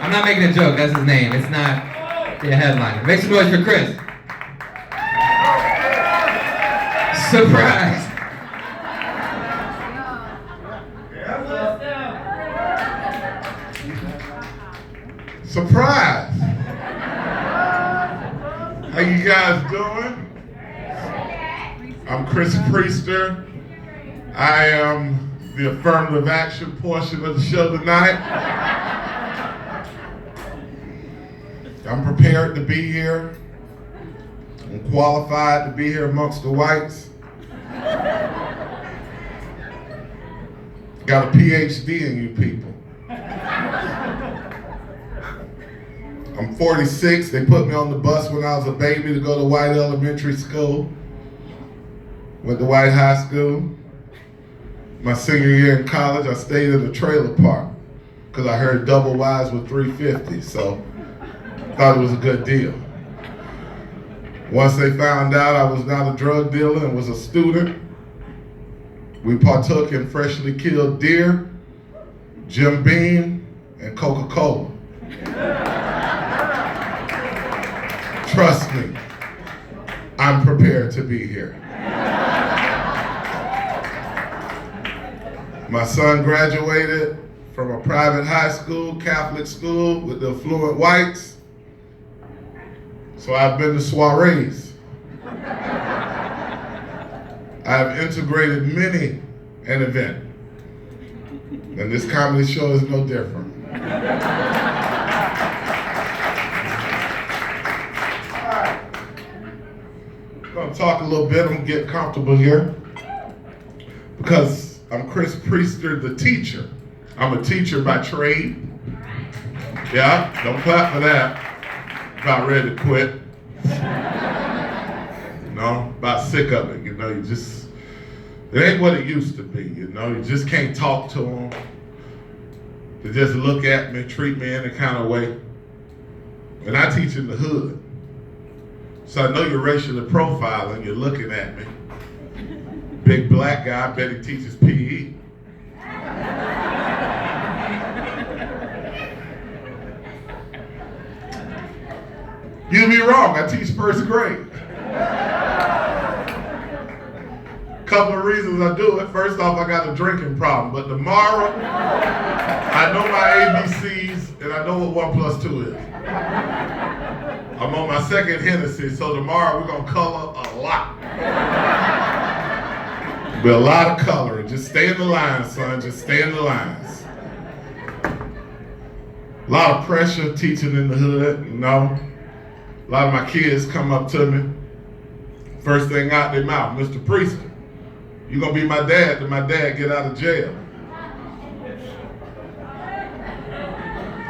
I'm not making a joke, that's his name. It's not the headliner. Make some noise for Chris. Surprise! Surprise! How you guys doing? I'm Chris Priester. I am the affirmative action portion of the show tonight. I'm prepared to be here. I'm qualified to be here amongst the whites. Got a PhD in you people. I'm 46. They put me on the bus when I was a baby to go to White Elementary School. Went to White High School. My senior year in college, I stayed in a trailer park because I heard double wides with 350, so thought it was a good deal. Once they found out I was not a drug dealer and was a student, we partook in freshly killed deer, Jim Beam, and Coca-Cola. Trust me, I'm prepared to be here. My son graduated from a private high school, Catholic school with the affluent whites. So I've been to soirees. I've integrated many an event. And this comedy show is no different. I'm gonna talk a little bit, I'm gonna get comfortable here. Because I'm Chris Priester, the teacher. I'm a teacher by trade. Yeah, don't clap for that. About ready to quit. About sick of it, it ain't what it used to be, you just can't talk to them. They just look at me, treat me any kind of way. And I teach in the hood. So I know you're racially profiling, you're looking at me. Big black guy, I bet he teaches PE. You'd be wrong, I teach first grade. Couple of reasons I do it. First off, I got a drinking problem, but tomorrow, I know my ABCs and I know what 1 + 2 is. I'm on my second Hennessy, so tomorrow we're gonna color a lot. Be a lot of coloring. Just stay in the lines, son. Just stay in the lines. A lot of pressure teaching in the hood, A lot of my kids come up to me. First thing out their mouth, Mr. Priester, you gonna be my dad till my dad get out of jail.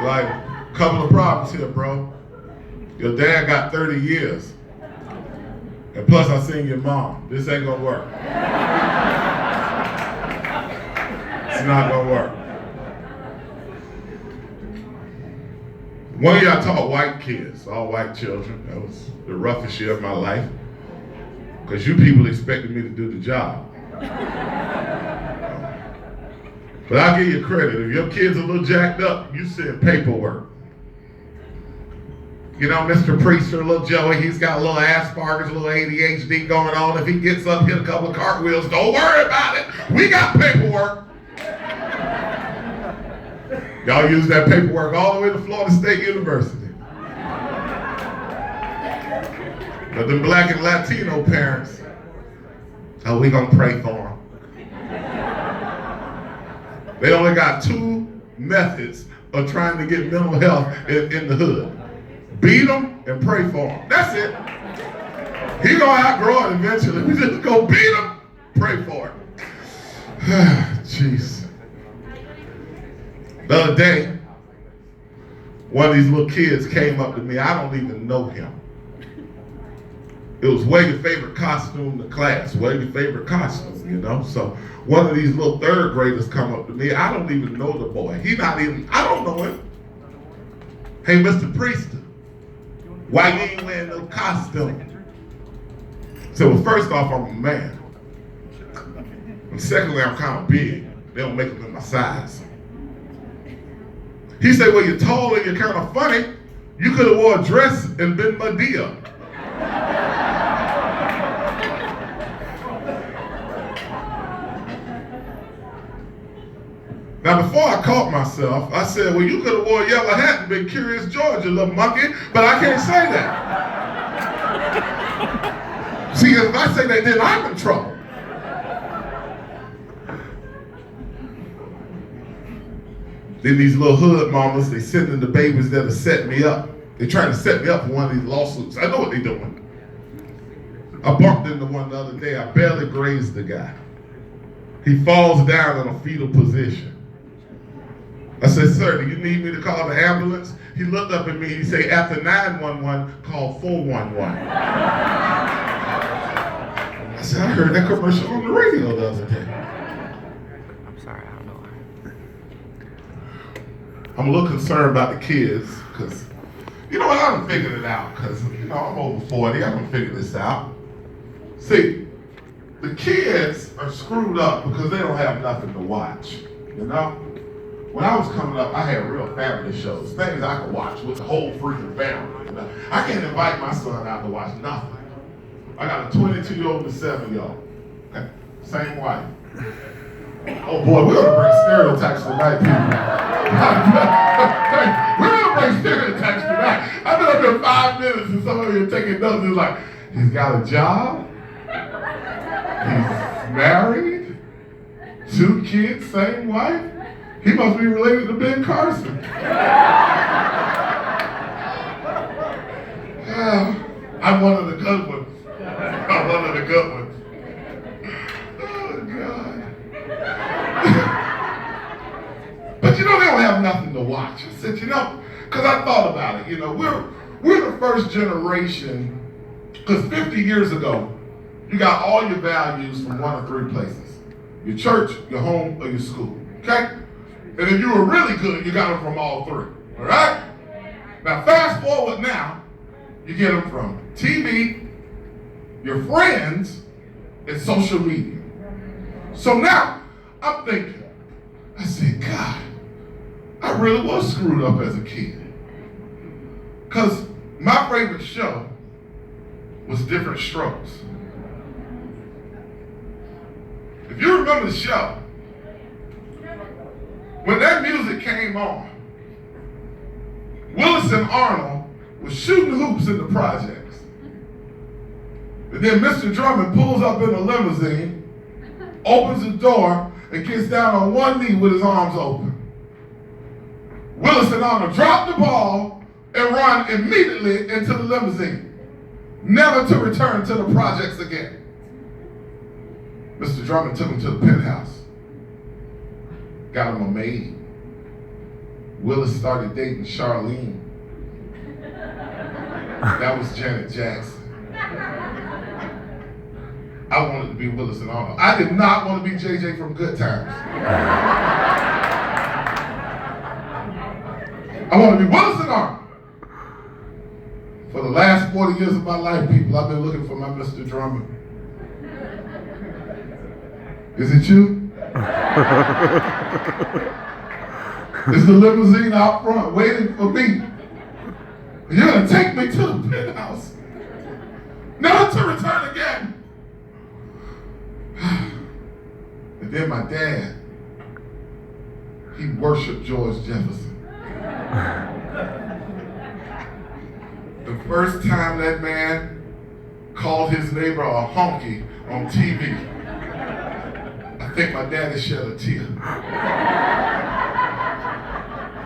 Like, a couple of problems here, bro. Your dad got 30 years. And plus I seen your mom. This ain't gonna work. It's not gonna work. One year I taught white kids, all white children. That was the roughest year of my life. Because you people expected me to do the job. But I'll give you credit. If your kid's a little jacked up, you send paperwork. Mr. Priester, little Joey, he's got a little Asperger's, a little ADHD going on. If he gets up, hit a couple of cartwheels, don't worry about it. We got paperwork. Y'all use that paperwork all the way to Florida State University. But the black and Latino parents, we gonna pray for them. They only got 2 methods of trying to get mental health in the hood. Beat them and pray for him. That's it. He gonna outgrow it eventually. We just go beat him, pray for him. Jeez. The other day, one of these little kids came up to me. I don't even know him. It was wear your favorite costume to class. Wear your favorite costume, So one of these little 3rd graders come up to me. I don't even know the boy. I don't know him. Hey, Mr. Priester. Why you ain't wearing no costume? So first off, I'm a man. And secondly, I'm kind of big. They don't make them in my size. He said, well, you're tall and you're kind of funny. You could have wore a dress and been Medea. Now, before I caught myself, I said, well, you could have wore a yellow hat and been Curious George, you little monkey, but I can't say that. See, if I say that, then I'm in trouble. Then these little hood mamas, they sending the babies there to set me up. They're trying to set me up for one of these lawsuits. I know what they're doing. I bumped into one the other day. I barely grazed the guy. He falls down in a fetal position. I said, sir, do you need me to call the ambulance? He looked up at me, he said, after 911, call 411. I said, I heard that commercial on the radio the other day. I'm sorry, I don't know why. I'm a little concerned about the kids, because, you know what, I haven't figured it out, because, you know, I'm over 40, I haven't figured this out. See, the kids are screwed up because they don't have nothing to watch, you know? When I was coming up, I had real family shows, things I could watch with the whole freaking family. You know? I can't invite my son out to watch nothing. I got a 22-year-old and a 7-year-old. Okay. Same wife. Oh boy, we're gonna bring stereotypes tonight, people. We're gonna bring stereotypes tonight. I've been up here 5 minutes and some of you are taking notes. It's like, he's got a job, he's married, 2 kids, same wife. He must be related to Ben Carson. I'm one of the good ones. I'm one of the good ones. Oh, God. But you know, they don't have nothing to watch. I said, you know, because I thought about it, you know, we're the first generation, because 50 years ago, you got all your values from 1 of 3 places. Your church, your home, or your school, okay? And if you were really good, you got them from all 3, all right? Now, fast forward now, you get them from TV, your friends, and social media. So now, I'm thinking, I said, God, I really was screwed up as a kid. Because my favorite show was Different Strokes. If you remember the show, when that music came on, Willis and Arnold was shooting hoops in the projects. And then Mr. Drummond pulls up in a limousine, opens the door, and gets down on one knee with his arms open. Willis and Arnold drop the ball and run immediately into the limousine, never to return to the projects again. Mr. Drummond took him to the penthouse. Got him a maid. Willis started dating Charlene. That was Janet Jackson. I wanted to be Willis and Arnold. I did not want to be JJ from Good Times. I want to be Willis and Arnold. For the last 40 years of my life, people, I've been looking for my Mr. Drummond. Is it you? Is the limousine out front waiting for me? You're going to take me to the penthouse, never to return again. And then my dad, he worshiped George Jefferson. The first time that man called his neighbor a honky on TV, I think my daddy shed a tear.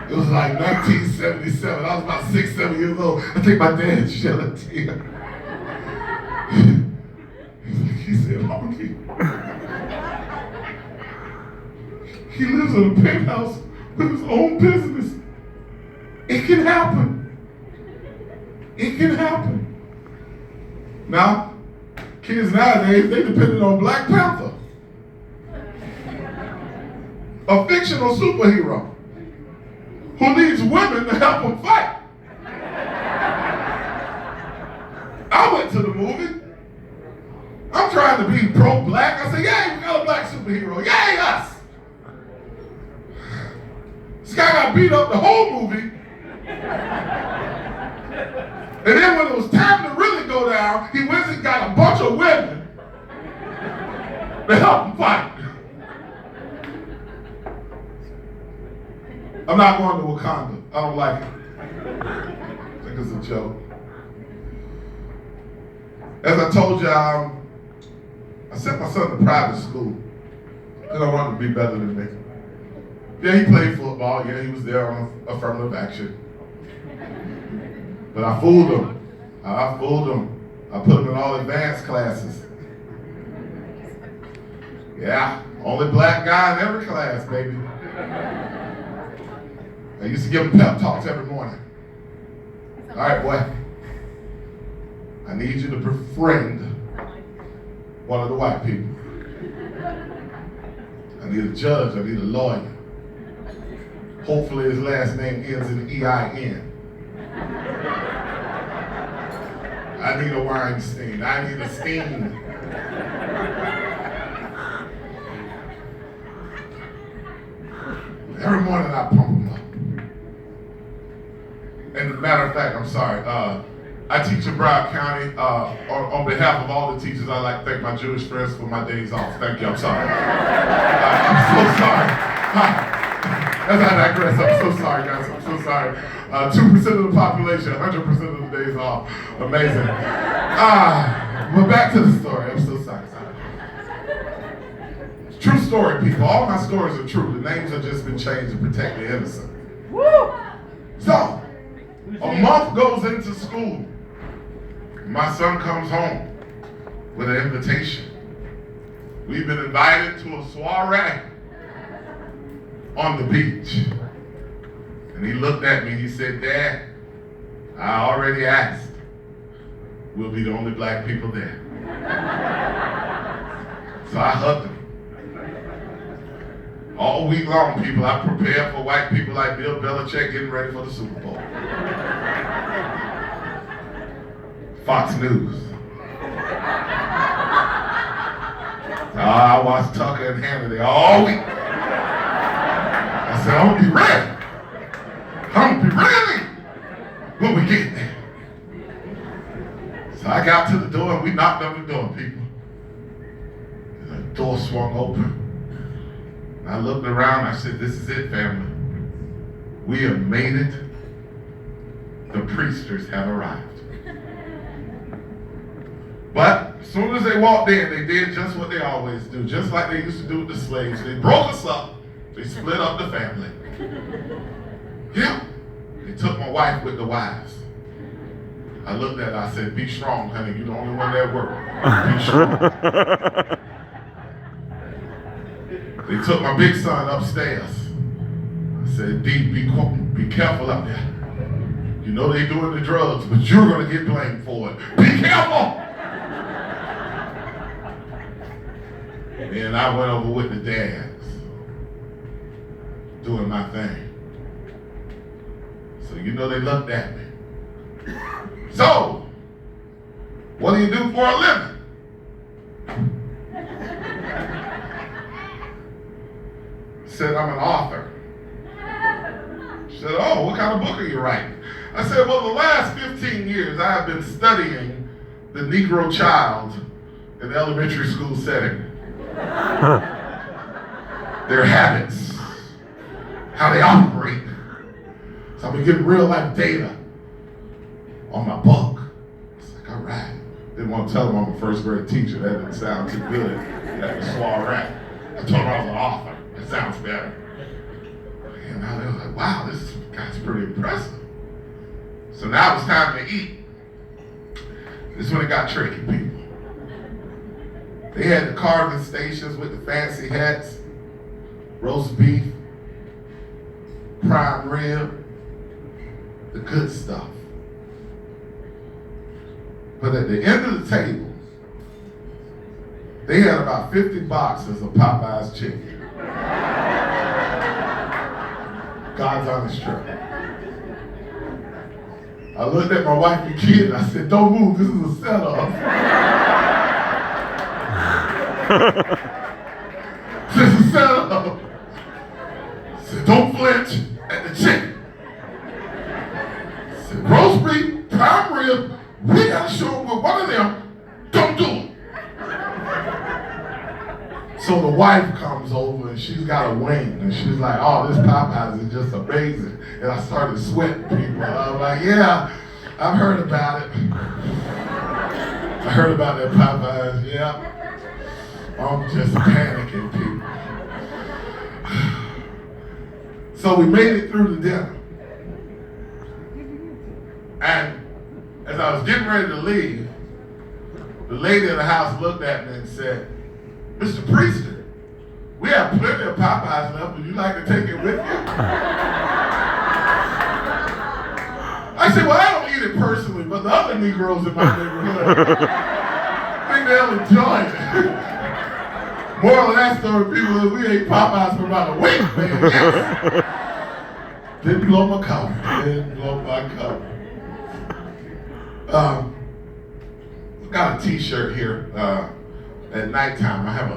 It was like 1977. I was about 6, 7 years old. I think my dad shed a tear. He said, honky. He lives in a penthouse with his own business. It can happen. It can happen. Now, kids nowadays, they depended on Black Panther, a fictional superhero who needs women to help him fight. I went to the movie. I'm trying to be pro-black. I said, yay, we got a black superhero. Yay, us. This guy got beat up the whole movie. And then when it was time to really go down, he went and got a bunch of women to help him fight. I'm not going to Wakanda. I don't like it. I think it's a joke. As I told y'all, I sent my son to private school because I wanted to be better than me. Yeah, he played football. Yeah, he was there on affirmative action. But I fooled him. I put him in all advanced classes. Yeah, only black guy in every class, baby. I used to give him pep talks every morning. All right, boy. I need you to befriend one of the white people. I need a judge. I need a lawyer. Hopefully his last name ends in E-I-N. I need a Weinstein. I need a Steen. Every morning I pump him up. And as a matter of fact, I'm sorry, I teach in Broward County. On behalf of all the teachers, I'd like to thank my Jewish friends for my days off. Thank you, I'm sorry. I'm so sorry. As I digress, I'm so sorry, guys. I'm so sorry. 2% of the population, 100% of the days off. Amazing. But back to the story. I'm so sorry. True story, people. All my stories are true. The names have just been changed to protect the innocent. Woo! So, a month goes into school. My son comes home with an invitation. We've been invited to a soiree on the beach. And he looked at me, he said, Dad, I already asked. We'll be the only black people there. So I hugged him. All week long, people, I prepared for white people like Bill Belichick getting ready for the Super Bowl. Fox News. I watched Tucker and Hannity all week. I said, I'm gonna be ready. I'm gonna be ready when we get there. So I got to the door and we knocked on the door, people. And the door swung open. And I looked around, I said, this is it, family. We have made it. The priesters have arrived. But as soon as they walked in, they did just what they always do, just like they used to do with the slaves. They broke us up. They split up the family. Yeah. They took my wife with the wives. I looked at her, I said, be strong, honey. You're the only one that worked. Be strong. They took my big son upstairs. I said, D, be careful up there. You know they doing the drugs, but you're gonna get blamed for it. Be careful! And I went over with the dads, doing my thing. So you know they looked at me. So, what do you do for a living? Said, I'm an author. She said, oh, what kind of book are you writing? I said, well, the last 15 years I have been studying the Negro child in the elementary school setting. Their habits, how they operate. So I've been getting real life data on my book. It's like, all right. Didn't want to tell them I'm a first grade teacher. That didn't sound too good at the soiree. I told them I was an author. That sounds better. And now they were like, wow, this guy's pretty impressive. So now it's time to eat. This is when it got tricky, people. They had the carving stations with the fancy hats, roast beef, prime rib, the good stuff. But at the end of the table, they had about 50 boxes of Popeye's chicken. God's honest truth. I looked at my wife and kid and I said, don't move, this is a setup. This is a setup. I said, don't flinch. chicken. I said, roast beef, prime rib, we gotta show them what one of them don't do it. So the wife comes over and she's got a wing and she's like, oh, this Popeyes is just amazing. And I started sweating people. I was like, yeah, I've heard about it. I heard about that Popeyes, yeah. I'm just panicking, people. So we made it through the dinner. And as I was getting ready to leave, the lady of the house looked at me and said, Mr. Priester, we have plenty of Popeyes left. Would you like to take it with you? I said, well, I don't eat it personally, but the other Negroes in my neighborhood, I think they'll enjoy it. Moral of that story, people, is we ate Popeyes for about a week, man. Yes. Didn't blow my cover. Didn't blow my cover. I've got a t-shirt here. At nighttime, I have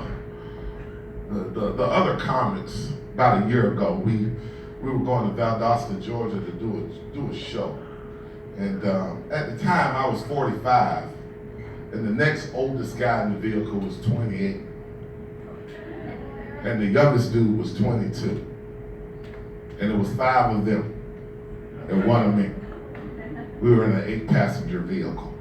the other comics. About a year ago, we were going to Valdosta, Georgia to do a show. And at the time, I was 45. And the next oldest guy in the vehicle was 28. And the youngest dude was 22. And it was 5 of them and 1 of me. We were in an 8-passenger vehicle.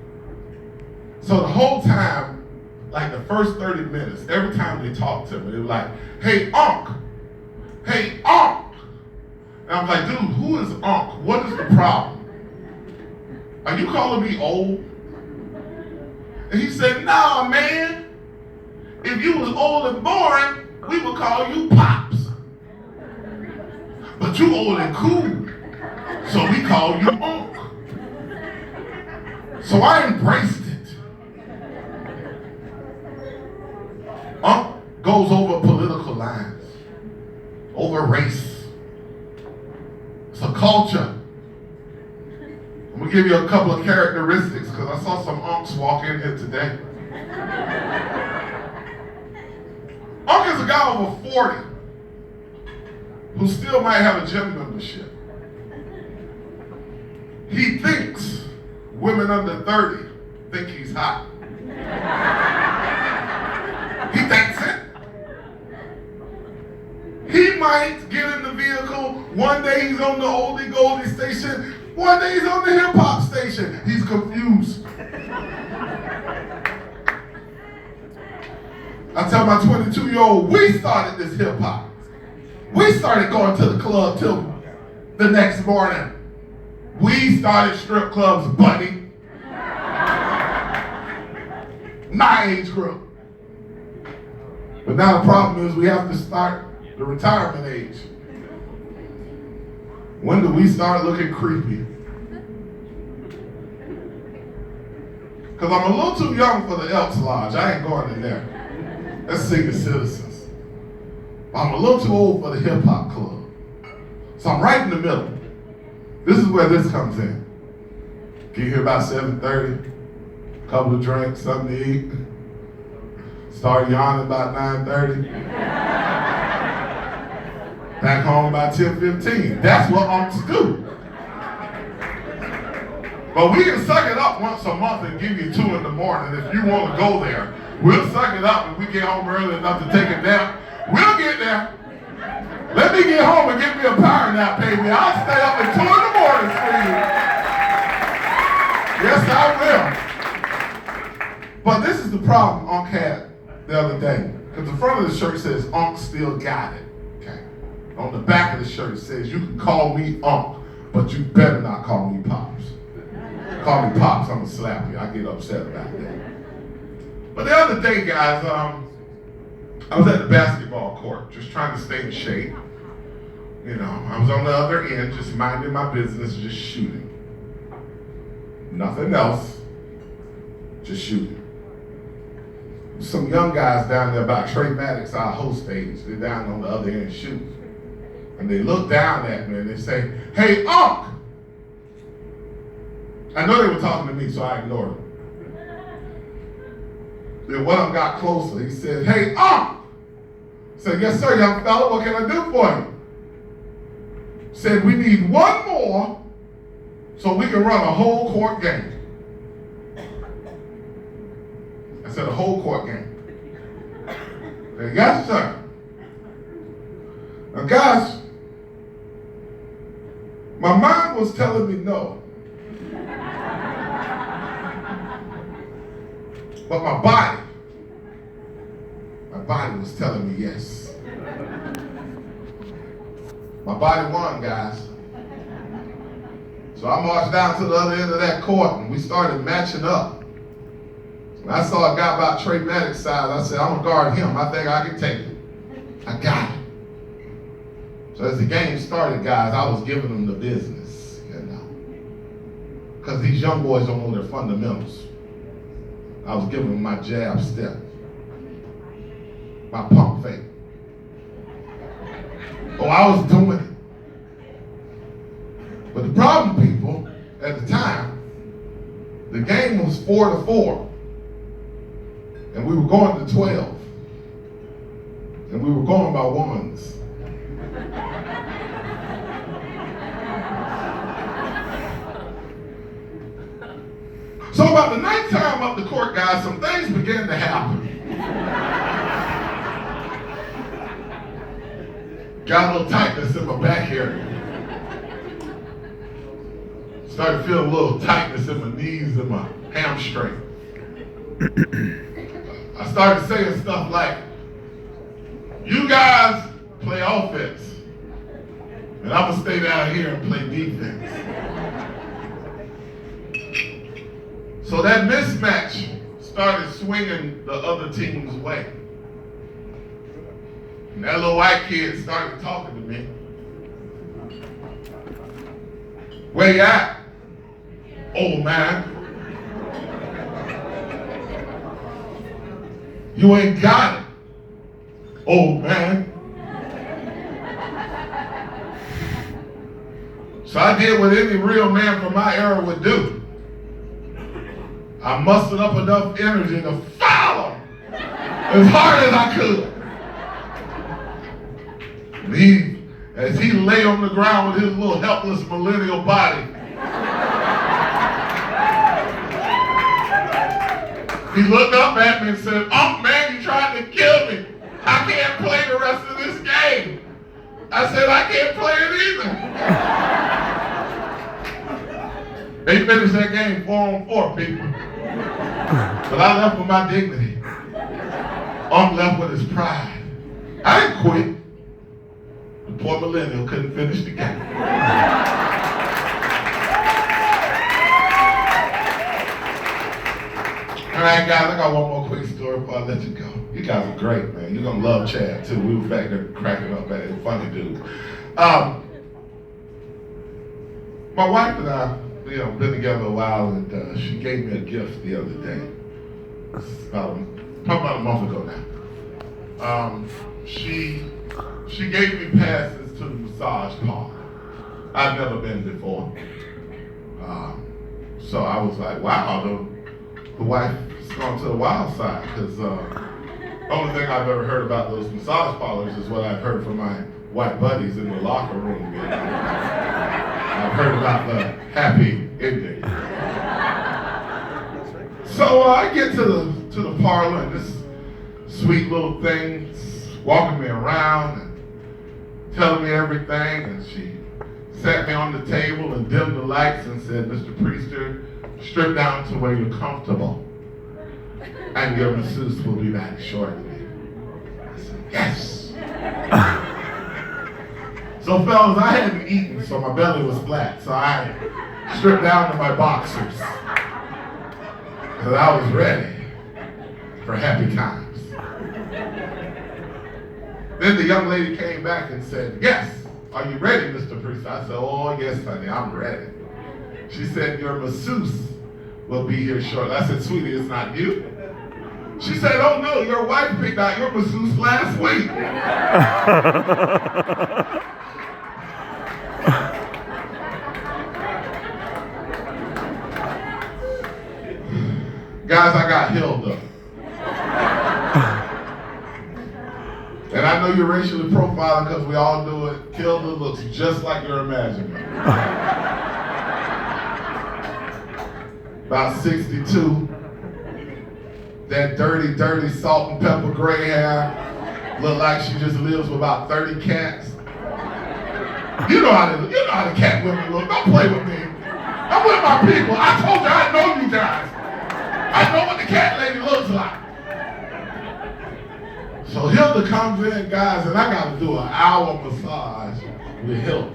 So the whole time, like the first 30 minutes, every time they talked to me, they were like, hey, Unc. Hey, Unc. And I'm like, dude, who is Unc? What is the problem? Are you calling me old? And he said, nah, man. If you was old and boring, we would call you Pops. But you old and cool, so we call you Unc. So I embraced it. Unc goes over political lines, over race. It's a culture. I'm gonna give you a couple of characteristics because I saw some Uncs walk in here today. Unc is a guy over 40 who still might have a gym membership. He thinks women under 30 think he's hot. He thinks it. He might get in the vehicle. One day he's on the oldie goldie station. One day he's on the hip hop station. He's confused. I tell my 22-year-old, we started this hip hop. We started going to the club till the next morning. We started strip clubs, buddy. My age group. But now the problem is we have to start the retirement age. When do we start looking creepy? Because I'm a little too young for the Elks Lodge. I ain't going in there. That's senior citizens. I'm a little too old for the hip hop club. So I'm right in the middle. This is where this comes in. Get here about 7:30, couple of drinks, something to eat. Start yawning about 9:30. Back home by 10:15. That's what uncs do. But we can suck it up once a month and give you 2 in the morning if you want to go there. We'll suck it up and we get home early enough to take a nap. We'll get there. Let me get home and get me a power nap, baby. I'll stay up at 2 in the morning for you. Yes, I will. But this is the problem Unc had the other day. Because the front of the shirt says, Unc still got it. Okay. On the back of the shirt it says, you can call me Unc, but you better not call me Pops. Call me Pops, I'm gonna slap you. I get upset about that. But the other day, guys, I was at the basketball court, just trying to stay in shape. You know, I was on the other end, just minding my business, just shooting. Nothing else, just shooting. Some young guys down there, about Trey Maddox, our host stage, they're down on the other end shooting. And they look down at me and they say, hey, Unc! I know they were talking to me, so I ignored them. Then one of them got closer. He said, hey, Unc! I said, yes, sir, young fella, what can I do for you? said we need one more so we can run a whole court game. I said a whole court game. They said, yes, sir. Now, guys, my mind was telling me no. But my body was telling me yes. My body won, guys. So I marched down to the other end of that court and we started matching up. When I saw a guy about Trey Maddox's size, I said, I'm gonna guard him. I think I can take it. I got it. So as the game started, guys, I was giving them the business, you know. Because these young boys don't know their fundamentals. I was giving them my jab step, my pump fake. Oh, I was doing it. But the problem, people, at the time, the game was 4-4. And we were going to 12. And we were going by ones. So about the ninth time up the court, guys, some things began to happen. Got a little tightness in my back area. Started feeling a little tightness in my knees and my hamstring. I started saying stuff like, you guys play offense, and I'm gonna stay down here and play defense. So that mismatch started swinging the other team's way. And that little white kid started talking to me. Where you at, old man? You ain't got it, old man. So I did what any real man from my era would do. I mustered up enough energy to foul him as hard as I could. And as he lay on the ground with his little helpless millennial body, he looked up at me and said, "Oh man, you tried to kill me. I can't play the rest of this game." I said, "I can't play it either." They finished that game 4-on-4, people. But I left with my dignity. I'm left with his pride. I didn't quit. The poor millennial couldn't finish the game. All right, guys, I got one more quick story before I let you go. You guys are great, man. You're gonna love Chad too. We were back there cracking up at it. Funny dude. My wife and I, been together a while, and she gave me a gift the other day. Probably about a month ago now. She gave me passes to the massage parlor. I've never been before. So I was like, wow, the wife's gone to the wild side, because the only thing I've ever heard about those massage parlors is what I've heard from my white buddies in the locker room. I've heard about the happy ending. So I get to the parlor, and this sweet little thing's walking me around and telling me everything, and she sat me on the table and dimmed the lights and said, "Mr. Priester, strip down to where you're comfortable, and your masseuse will be back shortly." I said, yes. So fellas, I hadn't eaten, so my belly was flat, so I stripped down to my boxers, because I was ready for happy times. Then the young lady came back and said, "Yes, are you ready, Mr. Priester?" I said, "Oh yes, honey, I'm ready." She said, "Your masseuse will be here shortly." I said, "Sweetie, it's not you." She said, "Oh no, your wife picked out your masseuse last week." Guys, I got healed up. And I know you're racially profiling because we all do it. Hilda looks just like you're imagining. About 62. That dirty, dirty salt and pepper gray hair. Look like she just lives with about 30 cats. You know how the cat women look. Don't play with me. I'm with my people. I told you I know you guys. I know what the cat lady looks like. So Hilda comes in, guys, and I got to do an hour massage with Hilda.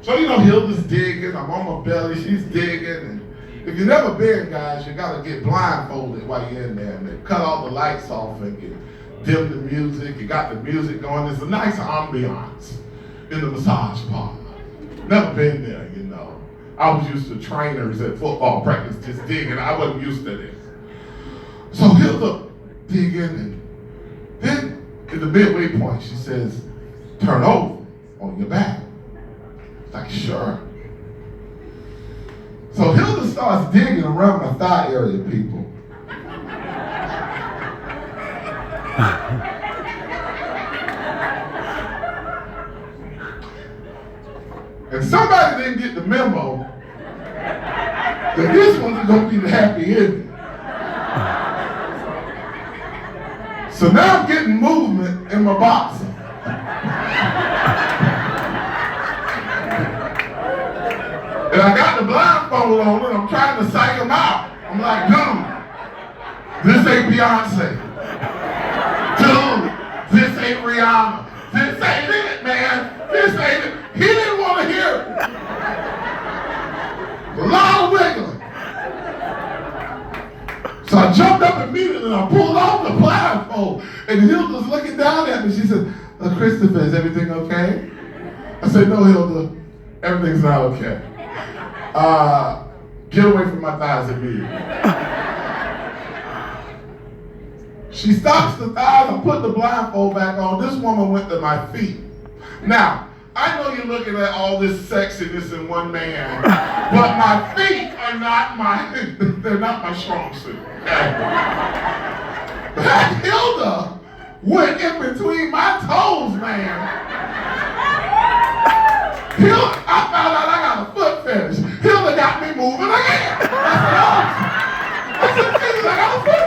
So, Hilda's digging. I'm on my belly. She's digging. And if you've never been, guys, you got to get blindfolded while you're in there. And they cut all the lights off and you dim the music. You got the music going. There's a nice ambiance in the massage parlor. Never been there, I was used to trainers at football practice just digging. I wasn't used to this. So Hilda digging, and then at the midway point, she says, turn over on your back. Like, sure. So Hilda starts digging around my thigh area, people. And somebody didn't get the memo that this one's gonna be the happy ending. So now I'm getting movement in my boxer. And I got the blindfold on and I'm trying to psych him out. I'm like, dude, this ain't Beyonce. Dude, this ain't Rihanna. This ain't it, man. This ain't it. He didn't want to hear it. A lot of wiggling. So I jumped up immediately and I pulled off the blindfold. And Hilda's looking down at me. She said, Christopher, is everything okay? I said, no, Hilda, everything's not okay. Get away from my thighs immediately. She stops the thighs and put the blindfold back on. This woman went to my feet. Now, I know you're looking at all this sexiness in one man, but my feet are not they're not my strong suit. Okay? But Hilda went in between my toes, man. I found out I got a foot fetish. Hilda got me moving again. I said, Jesus, I got a foot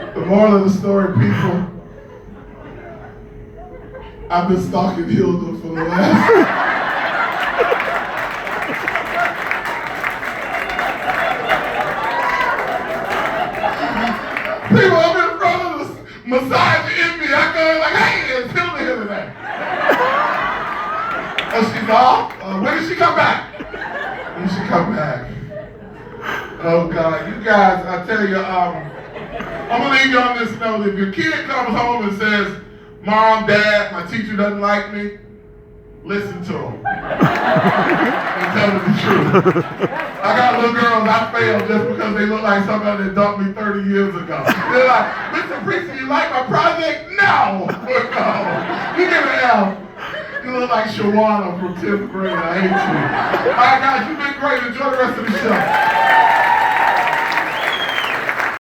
fetish. The moral of the story, people, I've been stalking Hilda for the last... People up in front of the massage in me, I go like, hey, it's Hilda here today. Oh, she's off? When did she come back? When did she come back? Oh, God. You guys, I tell you, I'm going to leave you on this note. If your kid comes home and says, Mom, Dad, my teacher doesn't like me, listen to him. And tell them the truth. I got little girls I failed just because they look like somebody that dumped me 30 years ago. They're like, Mr. Priestley, you like my project? No. No. You give an L. You look like Shawana from 10th grade. I hate you. All right, guys, you've been great. Enjoy the rest of the show.